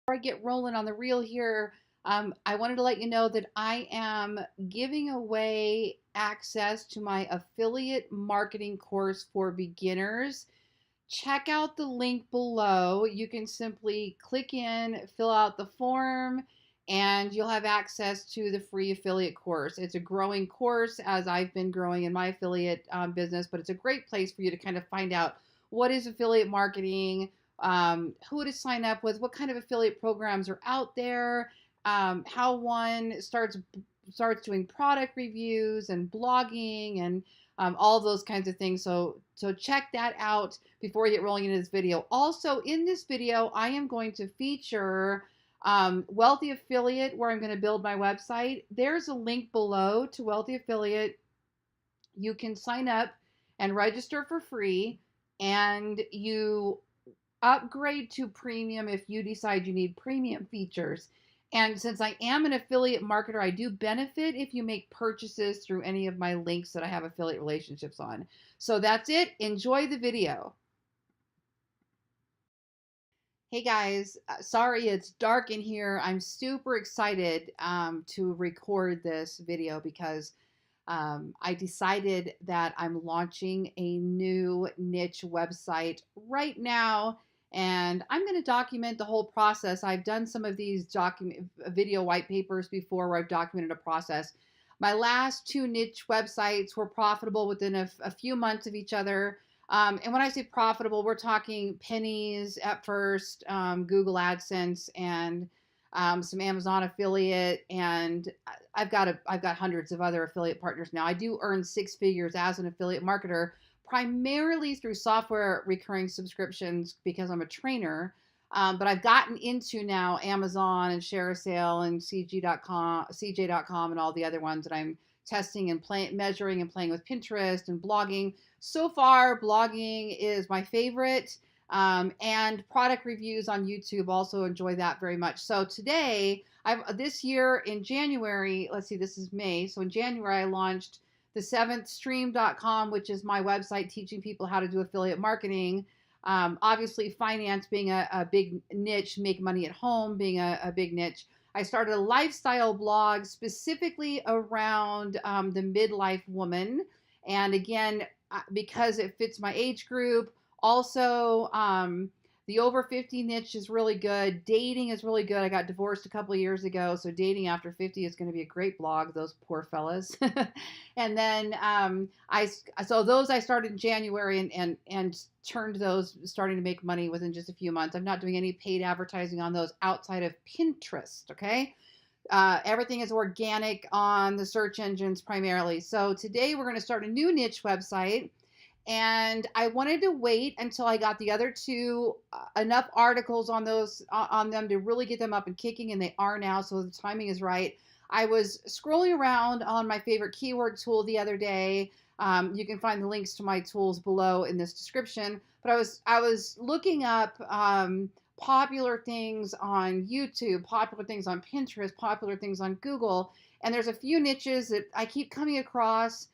Before I get rolling on the reel here, I wanted to let you know that I am giving away access to my affiliate marketing course for beginners. Check out the link below. You can simply click in, fill out the form, and you'll have access to the free affiliate course. It's a growing course as I've been growing in my affiliate business, but it's a great place for you to kind of find out what is affiliate marketing, who to sign up with, what kind of affiliate programs are out there, how one starts doing product reviews and blogging and all those kinds of things. So check that out before we get rolling into this video. Also, in this video, I am going to feature Wealthy Affiliate, where I'm going to build my website. There's a link below to Wealthy Affiliate. You can sign up and register for free, and you upgrade to premium if you decide you need premium features. And since I am an affiliate marketer, I do benefit if you make purchases through any of my links that I have affiliate relationships on. So that's it. Enjoy the video. Hey guys, sorry it's dark in here. I'm super excited to record this video because I decided that I'm launching a new niche website right now, and I'm going to document the whole process. I've done some of these video white papers before where I've documented a process. My last two niche websites were profitable within a few months of each other. And when I say profitable, we're talking pennies at first, Google AdSense, and some Amazon affiliate, and I've got hundreds of other affiliate partners now. I do earn six figures as an affiliate marketer, primarily through software recurring subscriptions because I'm a trainer. But I've gotten into now Amazon and ShareASale and CJ.com and all the other ones that I'm testing and measuring and playing with Pinterest and blogging. So far, blogging is my favorite. And product reviews on YouTube, also enjoy that very much. So today, this year in January, let's see, this is May. So in January, I launched the seventhstream.com, which is my website teaching people how to do affiliate marketing. Obviously, finance being a big niche, make money at home being a big niche. I started a lifestyle blog specifically around the midlife woman. And again, because it fits my age group. Also, the over 50 niche is really good. Dating is really good. I got divorced a couple of years ago, so dating after 50 is going to be a great blog. Those poor fellas. And then those I started in January and turned those, starting to make money within just a few months. I'm not doing any paid advertising on those outside of Pinterest. Okay. Everything is organic on the search engines primarily. So today we're going to start a new niche website. And I wanted to wait until I got the other two enough articles on them to really get them up and kicking, and they are now, so the timing is right. I was scrolling around on my favorite keyword tool the other day. You can find the links to my tools below in this description. But I was looking up popular things on YouTube, popular things on Pinterest, popular things on Google, and there's a few niches that I keep coming across.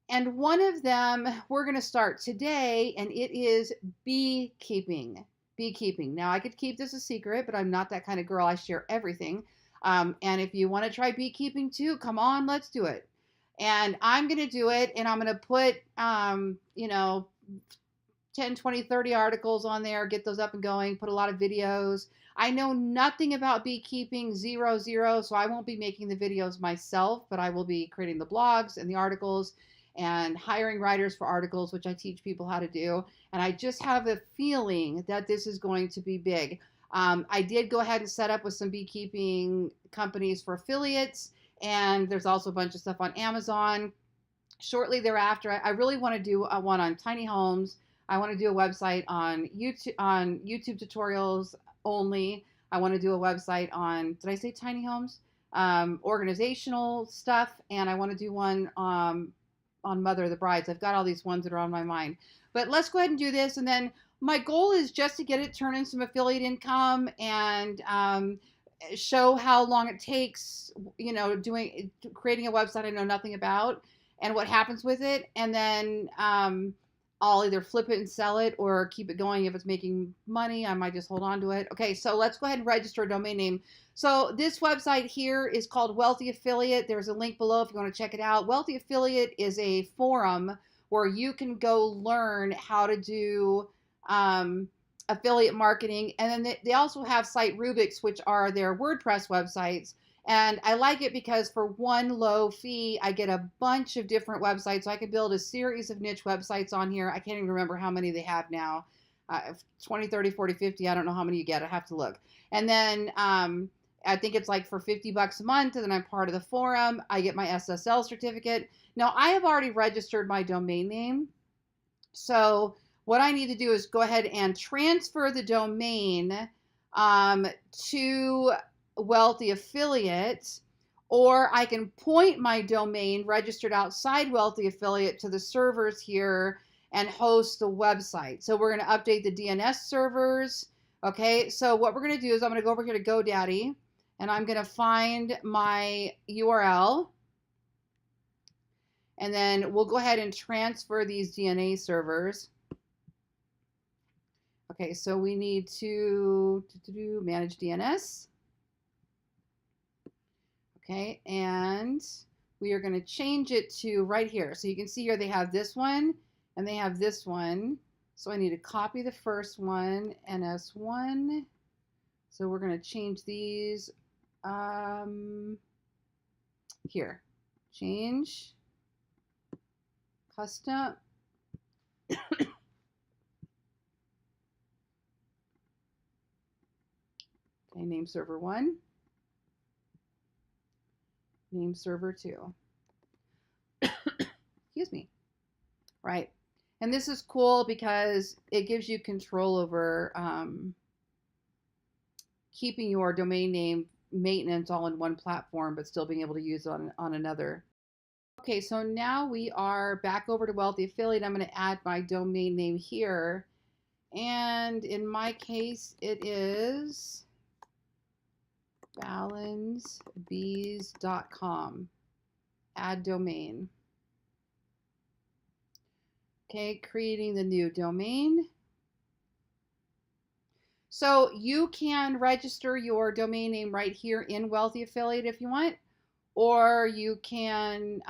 And one of them we're going to start today, and it is beekeeping. Beekeeping. Now, I could keep this a secret, but I'm not that kind of girl. I share everything. And if you want to try beekeeping too, come on, let's do it. And I'm going to do it, and I'm going to put, 10, 20, 30 articles on there, get those up and going, put a lot of videos. I know nothing about beekeeping, zero, so I won't be making the videos myself, but I will be creating the blogs and the articles and hiring writers for articles, which I teach people how to do. And I just have a feeling that this is going to be big. I did go ahead and set up with some beekeeping companies for affiliates, and there's also a bunch of stuff on Amazon. Shortly thereafter, I really want to do one on tiny homes. I want to do a website on YouTube tutorials only. I want to do a website on, did I say tiny homes? Organizational stuff, and I want to do one on Mother of the Brides. I've got all these ones that are on my mind. But let's go ahead and do this, and then my goal is just to get it turning some affiliate income and show how long it takes, creating a website I know nothing about and what happens with it. And then I'll either flip it and sell it or keep it going. If it's making money, I might just hold on to it. Okay, so let's go ahead and register a domain name. So this website here is called Wealthy Affiliate. There's a link below if you want to check it out. Wealthy Affiliate is a forum where you can go learn how to do affiliate marketing. And then they also have Site Rubics, which are their WordPress websites. And I like it because for one low fee, I get a bunch of different websites. So I can build a series of niche websites on here. I can't even remember how many they have now. 20, 30, 40, 50. I don't know how many you get. I have to look. And then I think it's like for $50 a month. And then I'm part of the forum. I get my SSL certificate. Now, I have already registered my domain name. So what I need to do is go ahead and transfer the domain to Wealthy Affiliate, or I can point my domain registered outside Wealthy Affiliate to the servers here and host the website. So we're going to update the DNS servers. Okay, so what we're going to do is I'm going to go over here to GoDaddy, and I'm going to find my URL, and then we'll go ahead and transfer these DNA servers. Okay, so we need to manage DNS. Okay, and we are going to change it to right here. So you can see here they have this one and they have this one. So I need to copy the first one, NS1. So we're going to change these here. Change custom. Okay, name server 1. Name server 2. Excuse me. Right. And this is cool because it gives you control over keeping your domain name maintenance all in one platform, but still being able to use it on another. Okay, so now we are back over to Wealthy Affiliate. I'm going to add my domain name here. And in my case, it is ballensbees.com. Add domain. Okay, creating the new domain. So you can register your domain name right here in Wealthy Affiliate if you want, or you can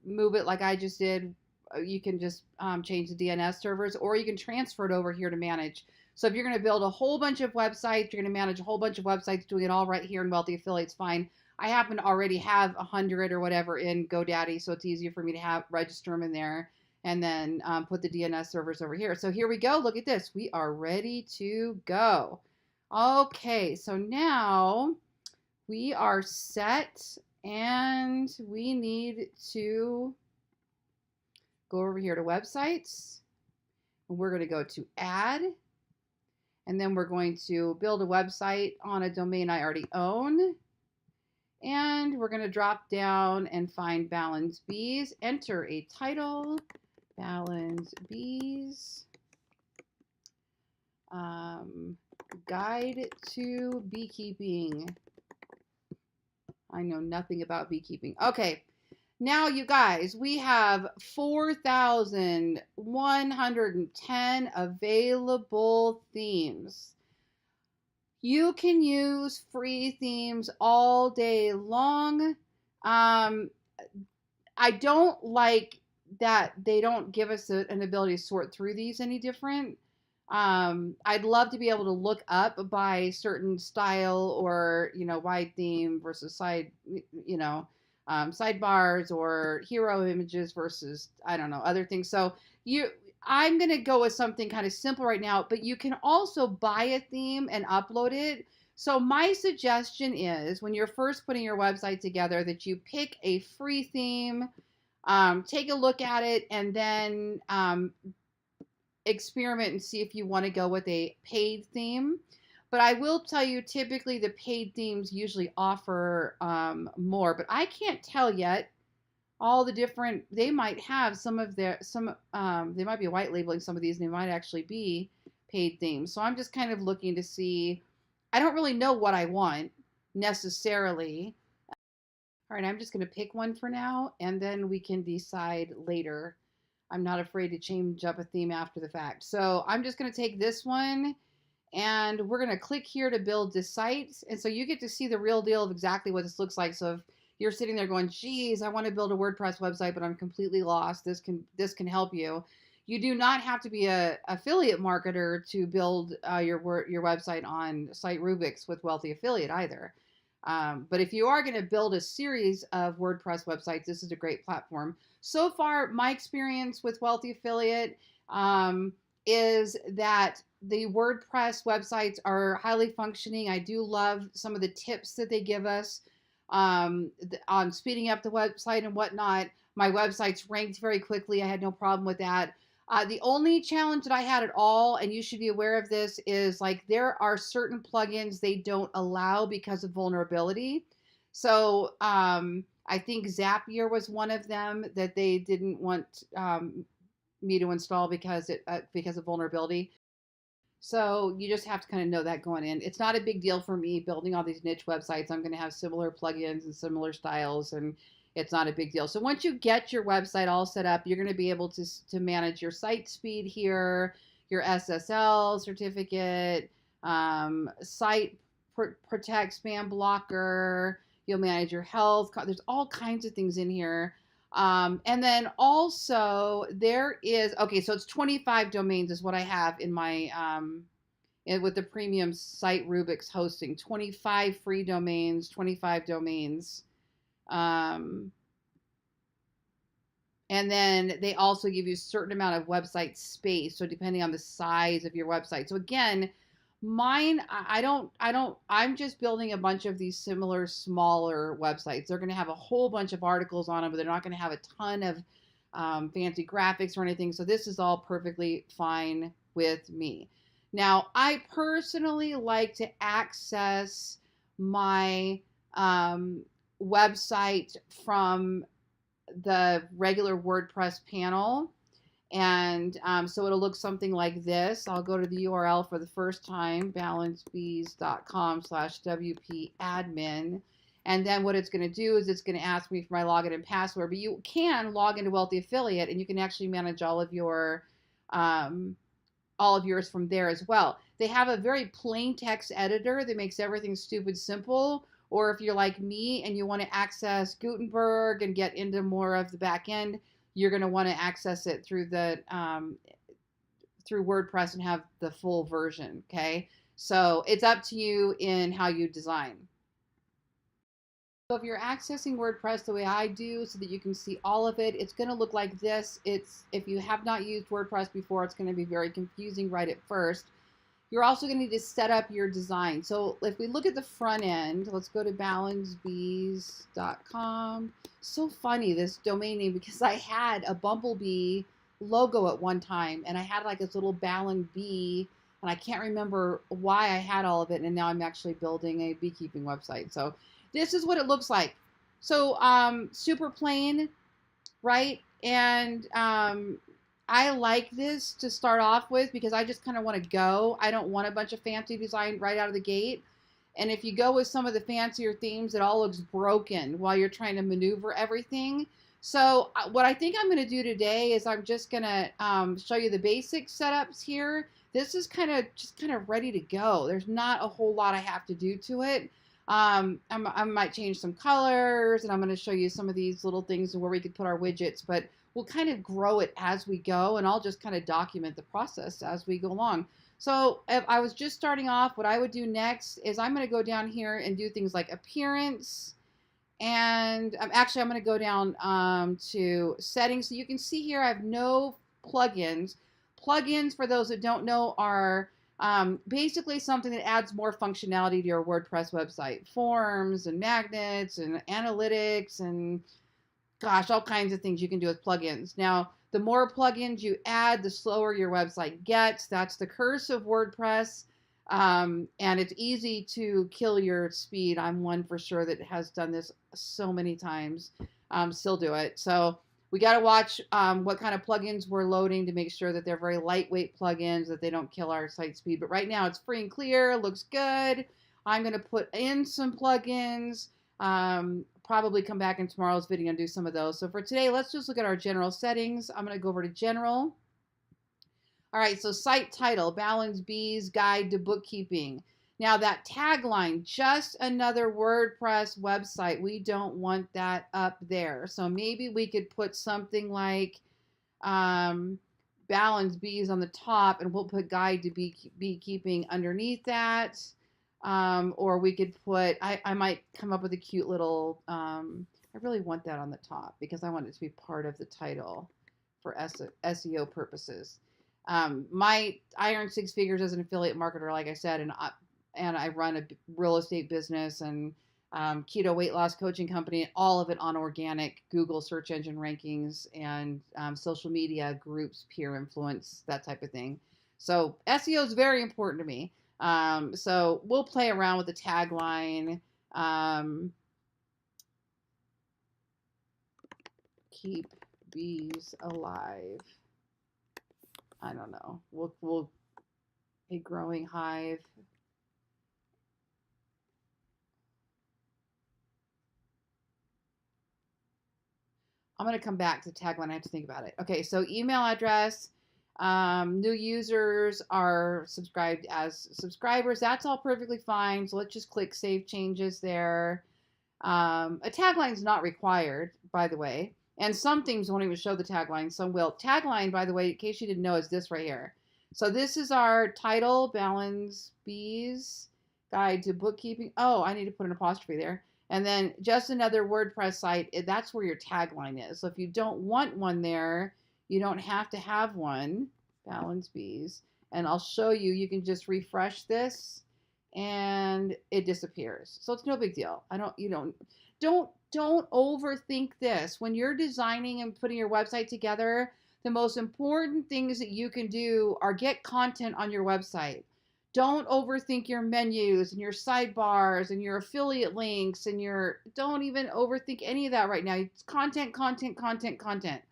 move it like I just did. You can just change the DNS servers, or you can transfer it over here to manage. So if you're going to build a whole bunch of websites, you're going to manage a whole bunch of websites, doing it all right here in Wealthy Affiliate's fine. I happen to already have 100 or whatever in GoDaddy, so it's easier for me to register them in there, and then put the DNS servers over here. So here we go. Look at this. We are ready to go. Okay, so now we are set, and we need to go over here to websites, and we're going to go to add, and then we're going to build a website on a domain I already own. And we're going to drop down and find Ballen's Bees, enter a title, Ballen's Bees, Guide to Beekeeping. I know nothing about beekeeping. Okay, now you guys, we have 4,110 available themes. You can use free themes all day long. I don't like that they don't give us an ability to sort through these any different. I'd love to be able to look up by certain style, or, wide theme versus side, sidebars, or hero images versus, I don't know, other things. So I'm going to go with something kind of simple right now, but you can also buy a theme and upload it. So my suggestion is, when you're first putting your website together, that you pick a free theme, take a look at it, and then experiment and see if you want to go with a paid theme. But I will tell you, typically the paid themes usually offer more, but I can't tell yet all the different, they might have they might be white labeling some of these, and they might actually be paid themes. So I'm just kind of looking to see. I don't really know what I want necessarily. All right, I'm just going to pick one for now, and then we can decide later I'm not afraid to change up a theme after the fact. So I'm just going to take this one and we're going to click here to build this site. And so you get to see the real deal of exactly what this looks like. So if you're sitting there going, geez, I want to build a WordPress website, but I'm completely lost, this can help you. You do not have to be a affiliate marketer to build your website on Site Rubix with Wealthy Affiliate either. But if you are going to build a series of WordPress websites, this is a great platform. So far, my experience with Wealthy Affiliate is that the WordPress websites are highly functioning. I do love some of the tips that they give us on speeding up the website and whatnot. My website's ranked very quickly. I had no problem with that. The only challenge that I had at all, and you should be aware of this, is like there are certain plugins they don't allow because of vulnerability. So I think Zapier was one of them that they didn't want me to install because of vulnerability. So you just have to kind of know that going in. It's not a big deal for me building all these niche websites. I'm going to have similar plugins and similar styles, and it's not a big deal. So once you get your website all set up, you're going to be able to manage your site speed here, your SSL certificate, site protect spam blocker. You'll manage your health. There's all kinds of things in here. And then also there is, okay, so it's 25 domains is what I have in my, with the premium Site Rubix hosting, 25 free domains, 25 domains. And then they also give you a certain amount of website space. So depending on the size of your website. So again, mine, I'm just building a bunch of these similar smaller websites. They're going to have a whole bunch of articles on them, but they're not going to have a ton of fancy graphics or anything. So this is all perfectly fine with me. Now, I personally like to access my website from the regular WordPress panel. And so it'll look something like this. I'll go to the URL for the first time, balancebees.com/WP-admin. And then what it's going to do is it's going to ask me for my login and password. But you can log into Wealthy Affiliate, and you can actually manage all of yours from there as well. They have a very plain text editor that makes everything stupid simple. Or if you're like me and you want to access Gutenberg and get into more of the back end, you're going to want to access it through the through WordPress and have the full version. Okay, so it's up to you in how you design. So if you're accessing WordPress the way I do, so that you can see all of it, it's going to look like this. If you have not used WordPress before, it's going to be very confusing right at first. You're also going to need to set up your design. So if we look at the front end, let's go to balancebees.com. So funny, this domain name, because I had a bumblebee logo at one time, and I had like this little Ballen bee, and I can't remember why I had all of it, and now I'm actually building a beekeeping website. So this is what it looks like. So super plain, right? And I like this to start off with because I just kind of want to go. I don't want a bunch of fancy design right out of the gate. And if you go with some of the fancier themes, it all looks broken while you're trying to maneuver everything. So what I think I'm going to do today is I'm just going to show you the basic setups here. This is just kind of ready to go. There's not a whole lot I have to do to it. I might change some colors, and I'm going to show you some of these little things where we could put our widgets, but we'll kind of grow it as we go, and I'll just kind of document the process as we go along. So if I was just starting off, what I would do next is I'm going to go down here and do things like appearance, and I'm going to go down to settings. So you can see here I have no plugins. Plugins, for those that don't know, are basically something that adds more functionality to your WordPress website. Forms and magnets and analytics and gosh, all kinds of things you can do with plugins. Now, the more plugins you add, the slower your website gets. That's the curse of WordPress. And it's easy to kill your speed. I'm one for sure that has done this so many times. Still do it. So we got to watch what kind of plugins we're loading to make sure that they're very lightweight plugins, that they don't kill our site speed. But right now it's free and clear, looks good. I'm going to put in some plugins. Probably come back in tomorrow's video and do some of those. So for today, let's just look at our general settings. I'm going to go over to general. All right, so site title, Ballen's Bees Guide to Bookkeeping. Now that tagline, just another WordPress website. We don't want that up there. So maybe we could put something like Ballen's Bees on the top, and we'll put Guide to Beekeeping underneath that. Or we could put, I might come up with a cute little, I really want that on the top because I want it to be part of the title for SEO purposes. I earn six figures as an affiliate marketer, like I said, and I run a real estate business and keto weight loss coaching company, all of it on organic Google search engine rankings and social media groups, peer influence, that type of thing. So SEO is very important to me. So we'll play around with the tagline. Keep bees alive. I don't know. We'll a growing hive. I'm going to come back to the tagline. I have to think about it. Okay, so email address. New users are subscribed as subscribers. That's all perfectly fine. So let's just click Save Changes there. A tagline is not required, by the way. And some things won't even show the tagline. Some will. Tagline, by the way, in case you didn't know, is this right here. So this is our title, Ballen's Bees Guide to Bookkeeping. Oh, I need to put an apostrophe there. And then just another WordPress site. That's where your tagline is. So if you don't want one there, you don't have to have one. Ballen's Bees. And I'll show you. You can just refresh this and it disappears. So it's no big deal. Don't overthink this. When you're designing and putting your website together, the most important things that you can do are get content on your website. Don't overthink your menus and your sidebars and your affiliate links and don't even overthink any of that right now. It's content, content, content, content.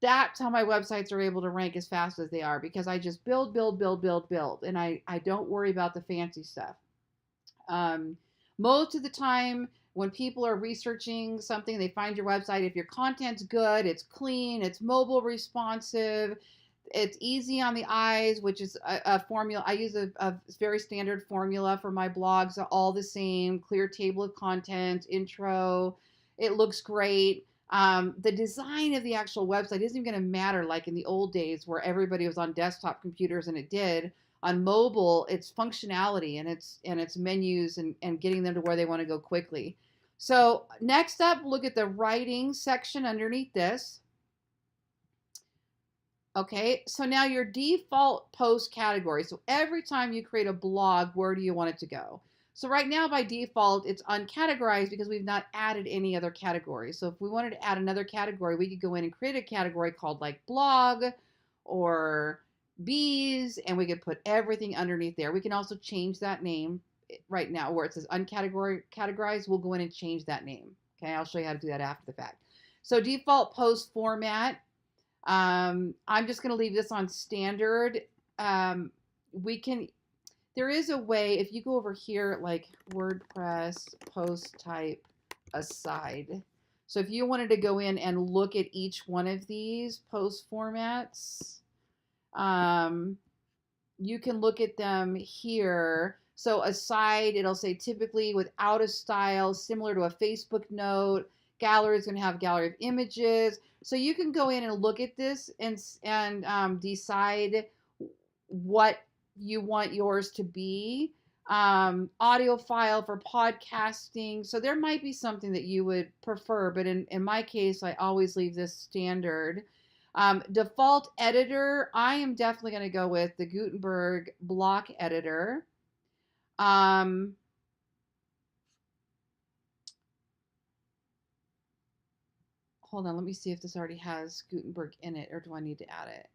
That's how my websites are able to rank as fast as they are because I just build, build, build, build, build. And I don't worry about the fancy stuff. Most of the time, when people are researching something, they find your website. If your content's good, it's clean, it's mobile responsive, it's easy on the eyes, which is a formula. I use a very standard formula for my blogs, all the same, clear table of contents, intro. It looks great. The design of the actual website isn't even going to matter like in the old days where everybody was on desktop computers and it did. On mobile, it's functionality and it's menus and getting them to where they want to go quickly. So next up, look at the writing section underneath this. Okay, so now your default post category. So every time you create a blog, where do you want it to go? So right now by default, it's uncategorized because we've not added any other categories. So if we wanted to add another category, we could go in and create a category called like blog or bees, and we could put everything underneath there. We can also change that name right now where it says uncategorized. We'll go in and change that name. Okay, I'll show you how to do that after the fact. So default post format. I'm just going to leave this on standard. There is a way, if you go over here, like WordPress post type aside. So if you wanted to go in and look at each one of these post formats, you can look at them here. So aside, it'll say typically without a style, similar to a Facebook note. Gallery is going to have gallery of images. So you can go in and look at this and decide what you want yours to be. Audio file for podcasting. So there might be something that you would prefer, but in my case, I always leave this standard. Default editor, I am definitely going to go with the Gutenberg block editor. Hold on, let me see if this already has Gutenberg in it, or do I need to add it?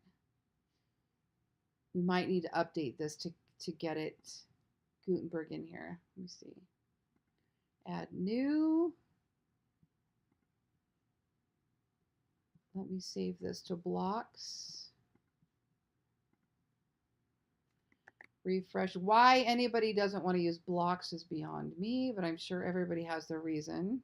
We might need to update this to get it Gutenberg in here. Let me see. Add new. Let me save this to blocks. Refresh. Why anybody doesn't want to use blocks is beyond me, but I'm sure everybody has their reason.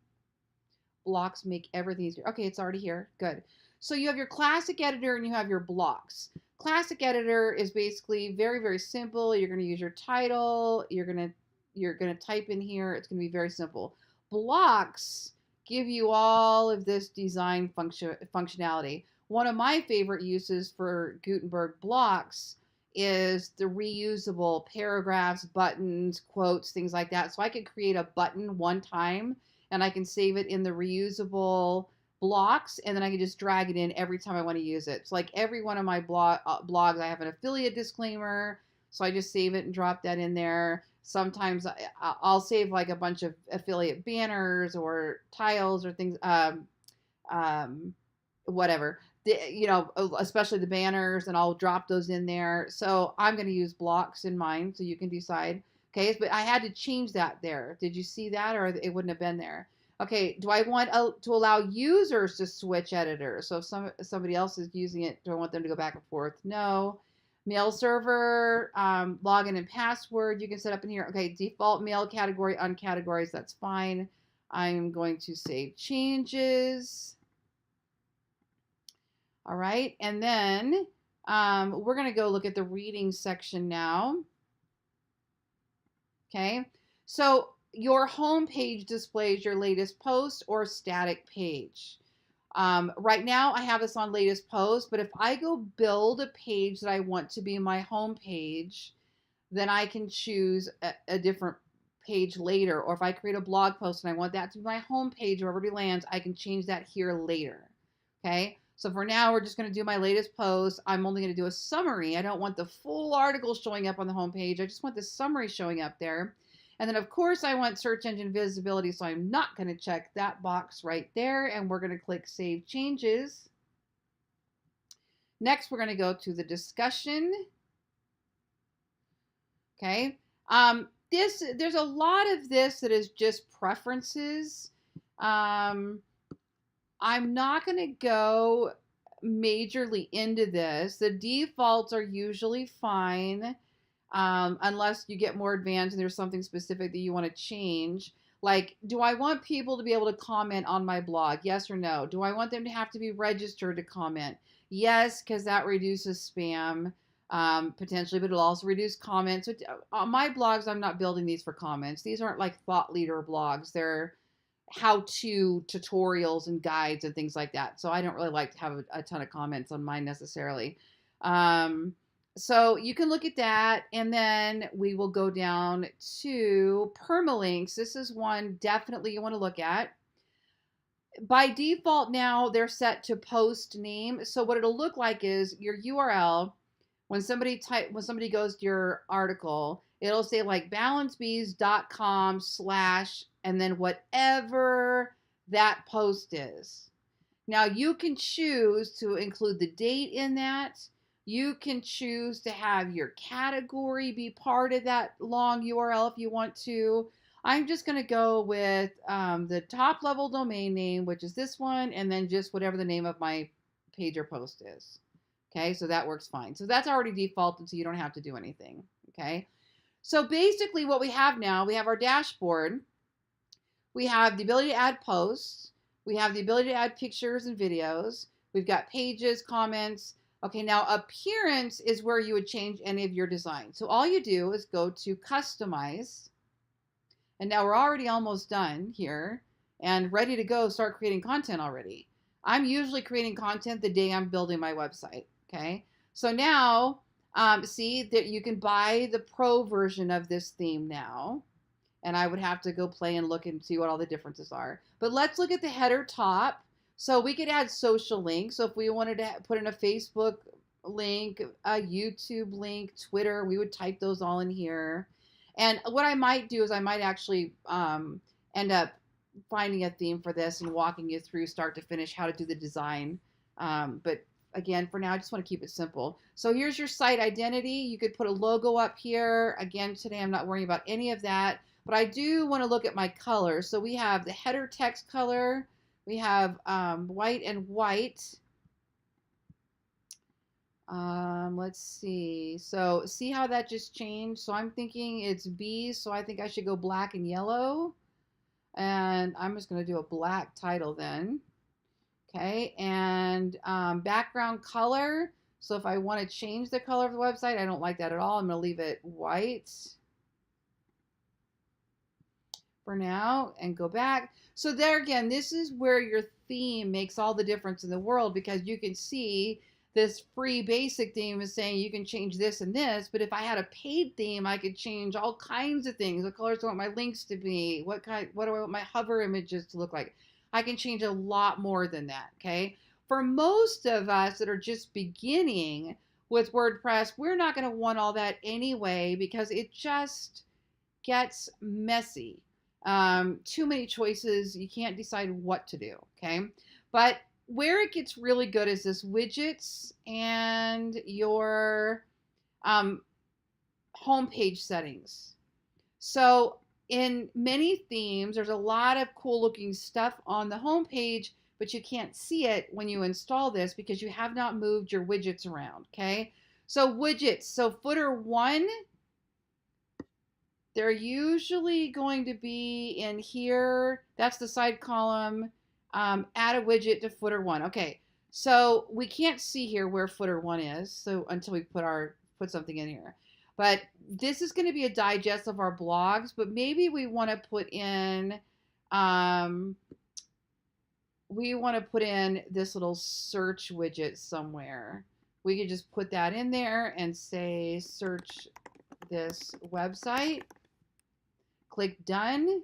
Blocks make everything easier. Okay, it's already here. Good. So you have your classic editor and you have your blocks. Classic editor is basically very, very simple. You're going to use your title. You're going to type in here. It's going to be very simple. Blocks give you all of this design functionality. One of my favorite uses for Gutenberg blocks is the reusable paragraphs, buttons, quotes, things like that. So I could create a button one time and I can save it in the reusable blocks, and then I can just drag it in every time I want to use it. So like every one of my blogs, I have an affiliate disclaimer, so I just save it and drop that in there. Sometimes I'll save like a bunch of affiliate banners or tiles or things, whatever. Especially the banners, and I'll drop those in there. So I'm going to use blocks in mine, so you can decide. Okay, but I had to change that there. Did you see that, or it wouldn't have been there? Okay, do I want to allow users to switch editors? So if somebody else is using it, do I want them to go back and forth? No. Mail server, login and password, you can set up in here. Okay, default mail category, uncategorized, that's fine. I'm going to save changes. All right, and then we're going to go look at the reading section now. Okay, so your home page displays your latest post or static page. Right now I have this on latest post, but if I go build a page that I want to be my home page, then I can choose a different page later. Or if I create a blog post and I want that to be my home page where everybody lands, I can change that here later. Okay, so for now, we're just going to do my latest post. I'm only going to do a summary. I don't want the full article showing up on the home page. I just want the summary showing up there. And then, of course, I want search engine visibility, so I'm not going to check that box right there. And we're going to click Save Changes. Next, we're going to go to the discussion. Okay. There's a lot of this that is just preferences. I'm not going to go majorly into this. The defaults are usually fine, unless you get more advanced and there's something specific that you want to change. Like, do I want people to be able to comment on my blog? Yes or no? Do I want them to have to be registered to comment? Yes, because that reduces spam, potentially, but it'll also reduce comments. So, on my blogs, I'm not building these for comments. These aren't like thought leader blogs. They're how-to tutorials and guides and things like that. So I don't really like to have a ton of comments on mine necessarily. So you can look at that, and then we will go down to permalinks. This is one definitely you want to look at. By default now, they're set to post name. So what it'll look like is your URL. When somebody goes to your article, it'll say like balancebees.com/ and then whatever that post is. Now you can choose to include the date in that. You can choose to have your category be part of that long URL if you want to. I'm just going to go with the top level domain name, which is this one, and then just whatever the name of my page or post is. Okay, so that works fine. So that's already defaulted, so you don't have to do anything. Okay, so basically what we have now, we have our dashboard. We have the ability to add posts. We have the ability to add pictures and videos. We've got pages, comments. Okay, now appearance is where you would change any of your design. So all you do is go to customize. And now we're already almost done here and ready to go start creating content already. I'm usually creating content the day I'm building my website. Okay, so now see that you can buy the pro version of this theme now. And I would have to go play and look and see what all the differences are. But let's look at the header top. So we could add social links. So if we wanted to put in a Facebook link, a YouTube link, Twitter, we would type those all in here. And what I might do is I might actually end up finding a theme for this and walking you through start to finish how to do the design. But again, for now, I just want to keep it simple. So here's your site identity. You could put a logo up here. Again, today I'm not worrying about any of that. But I do want to look at my color. So we have the header text color. We have white and white. Let's see. So see how that just changed? So I'm thinking it's B, so I think I should go black and yellow. And I'm just going to do a black title then. Okay, and background color. So if I want to change the color of the website, I don't like that at all. I'm going to leave it white for now and go back. So there again, this is where your theme makes all the difference in the world, because you can see this free basic theme is saying you can change this and this, but if I had a paid theme, I could change all kinds of things. What colors do I want my links to be? What do I want my hover images to look like? I can change a lot more than that, okay? For most of us that are just beginning with WordPress, we're not going to want all that anyway, because it just gets messy. Too many choices. You can't decide what to do, okay? But where it gets really good is this widgets and your homepage settings. So in many themes, there's a lot of cool looking stuff on the homepage, but you can't see it when you install this because you have not moved your widgets around, okay? So widgets, so footer 1, they're usually going to be in here. That's the side column. Add a widget to footer 1. Okay, so we can't see here where footer 1 is, so until we put something in here. But this is going to be a digest of our blogs, but maybe we want to put in this little search widget somewhere. We could just put that in there and say search this website. Click done.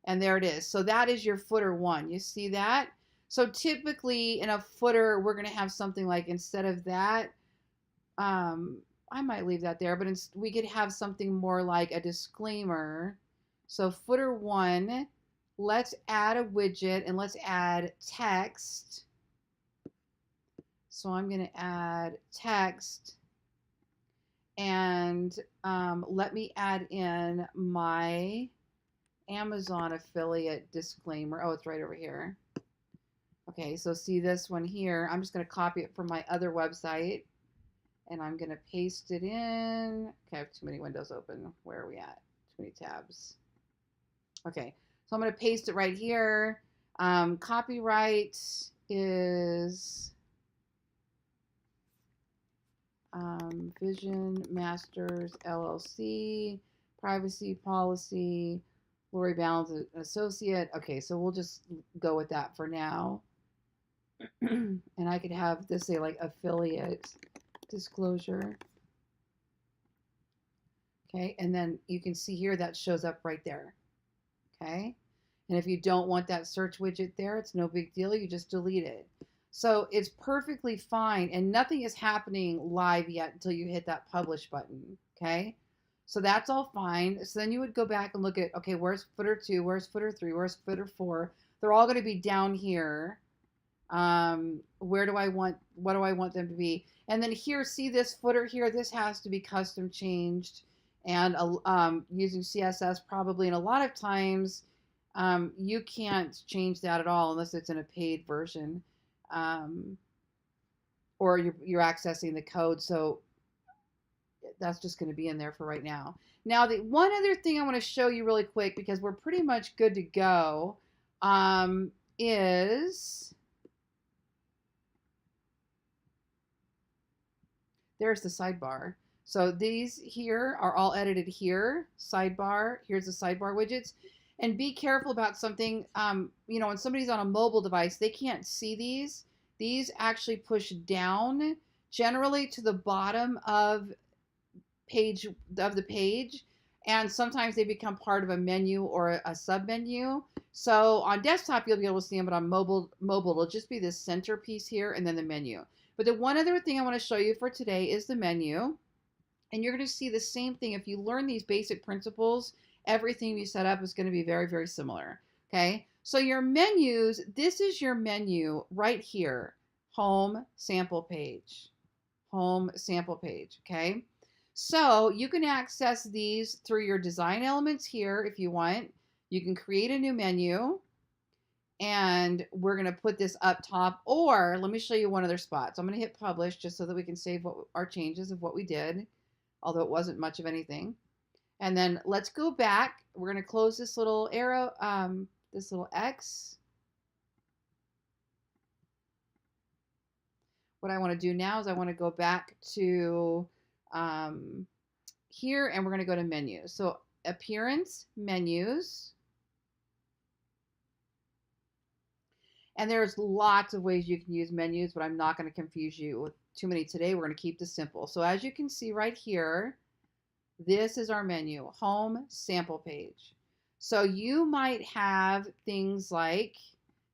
And there it is. So that is your footer 1. You see that? So typically in a footer, we're going to have something like, instead of that, I might leave that there, but we could have something more like a disclaimer. So footer 1, let's add a widget and let's add text. So I'm going to add text. And let me add in my Amazon affiliate disclaimer. Oh, it's right over here. Okay, so see this one here. I'm just going to copy it from my other website, and I'm going to paste it in. Okay, I have too many windows open. Where are we at? Too many tabs. Okay, so I'm going to paste it right here. Copyright is Vision Masters LLC, privacy policy, Lori Ballen, associate. Okay, so we'll just go with that for now. And I could have this say like affiliate disclosure. Okay, and then you can see here that shows up right there. Okay, and if you don't want that search widget there, it's no big deal. You just delete it. So it's perfectly fine, and nothing is happening live yet until you hit that publish button, okay? So that's all fine. So then you would go back and look at, okay, where's footer 2, where's footer 3, where's footer 4? They're all going to be down here. What do I want them to be? And then here, see this footer here, this has to be custom changed, and using CSS probably, and a lot of times you can't change that at all unless it's in a paid version. Or you're accessing the code, so that's just going to be in there for right now. Now, the one other thing I want to show you really quick, because we're pretty much good to go, is there's the sidebar. So these here are all edited here. Sidebar, here's the sidebar widgets. And be careful about something, when somebody's on a mobile device, they can't see these. These actually push down generally to the bottom of the page, and sometimes they become part of a menu or a sub-menu. So on desktop, you'll be able to see them, but on mobile, it'll just be this centerpiece here and then the menu. But the one other thing I want to show you for today is the menu. And you're going to see the same thing. If you learn these basic principles, everything you set up is going to be very, very similar. Okay, so your menus, this is your menu right here. Home, sample page. Home, sample page. Okay, so you can access these through your design elements here if you want. You can create a new menu. and we're going to put this up top, or let me show you one other spot. So I'm going to hit publish just so that we can save our changes of what we did, although it wasn't much of anything. And then let's go back. We're going to close this little arrow, this little X. What I want to do now is I want to go back to here, and we're going to go to menus. So appearance, menus. And there's lots of ways you can use menus, but I'm not going to confuse you with too many today. We're going to keep this simple. So as you can see right here, this is our menu, home, sample page. So you might have things like,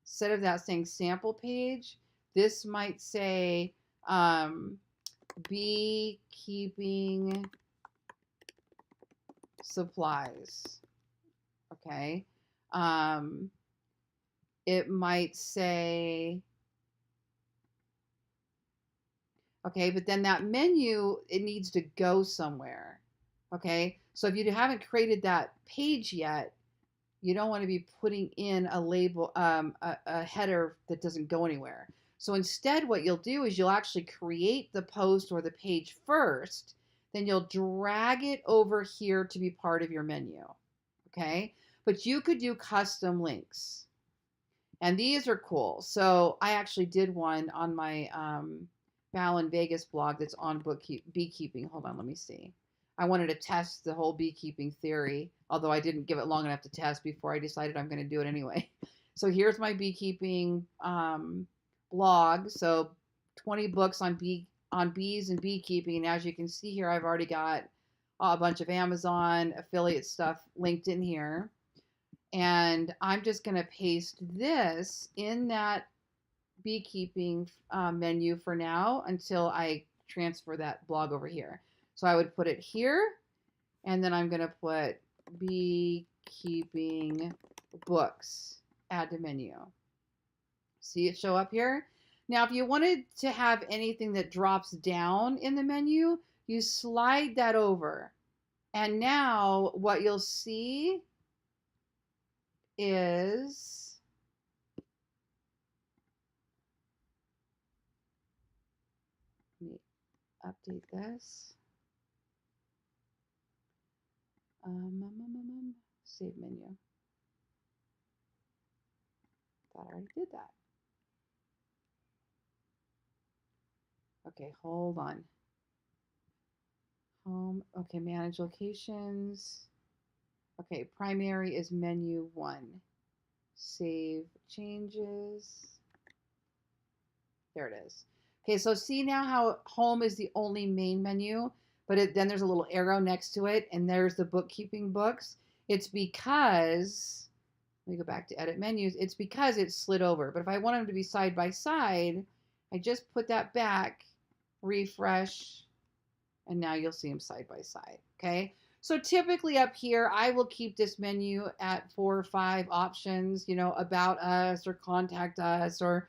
instead of that saying sample page, this might say beekeeping supplies. Okay. It might say, okay, but then that menu, it needs to go somewhere. Okay, so if you haven't created that page yet, you don't want to be putting in a label, a header that doesn't go anywhere. So instead, what you'll do is you'll actually create the post or the page first, then you'll drag it over here to be part of your menu. Okay, but you could do custom links. And these are cool. So I actually did one on my Ballen Vegas blog that's on beekeeping. Hold on, let me see. I wanted to test the whole beekeeping theory, although I didn't give it long enough to test before I decided I'm going to do it anyway. So here's my beekeeping blog. So 20 books on bees and beekeeping. And as you can see here, I've already got a bunch of Amazon affiliate stuff linked in here. And I'm just going to paste this in that beekeeping menu for now until I transfer that blog over here. So I would put it here, and then I'm going to put beekeeping books, add to menu. See it show up here? Now, if you wanted to have anything that drops down in the menu, you slide that over. And now what you'll see is let me update this. Save menu. Thought I already did that. Okay, hold on. Home. Okay, manage locations. Okay, primary is menu 1. Save changes. There it is. Okay, so see now how home is the only main menu, but then there's a little arrow next to it, and there's the bookkeeping books. It's because, let me go back to edit menus, it's because it's slid over. But if I want them to be side by side, I just put that back, refresh, and now you'll see them side by side, okay? So typically up here, I will keep this menu at 4 or 5 options, you know, about us or contact us or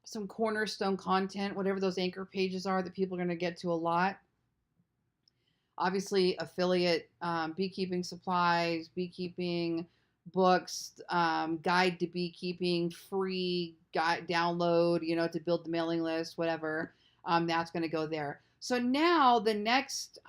some cornerstone content, whatever those anchor pages are that people are going to get to a lot. Obviously, affiliate, beekeeping supplies, beekeeping books, guide to beekeeping, free guide download, you know, to build the mailing list, whatever. That's going to go there. So now the next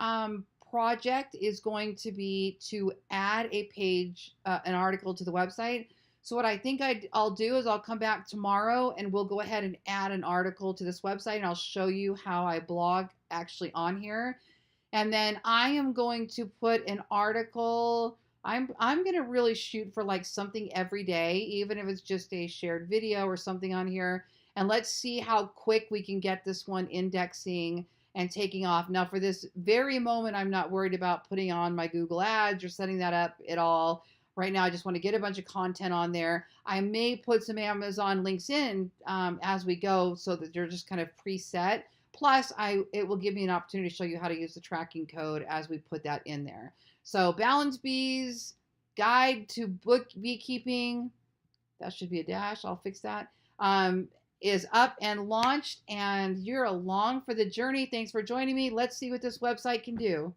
project is going to be to add a page, an article to the website. So what I think I'll do is I'll come back tomorrow and we'll go ahead and add an article to this website, and I'll show you how I blog actually on here. And then I am going to put an article. I'm going to really shoot for like something every day, even if it's just a shared video or something on here. And let's see how quick we can get this one indexing and taking off. Now, for this very moment, I'm not worried about putting on my Google Ads or setting that up at all. Right now, I just want to get a bunch of content on there. I may put some Amazon links in as we go so that they're just kind of preset. Plus, it will give me an opportunity to show you how to use the tracking code as we put that in there. So, Ballen's Bees, Guide to Beekeeping, that should be a dash, I'll fix that, is up and launched, and you're along for the journey. Thanks for joining me. Let's see what this website can do.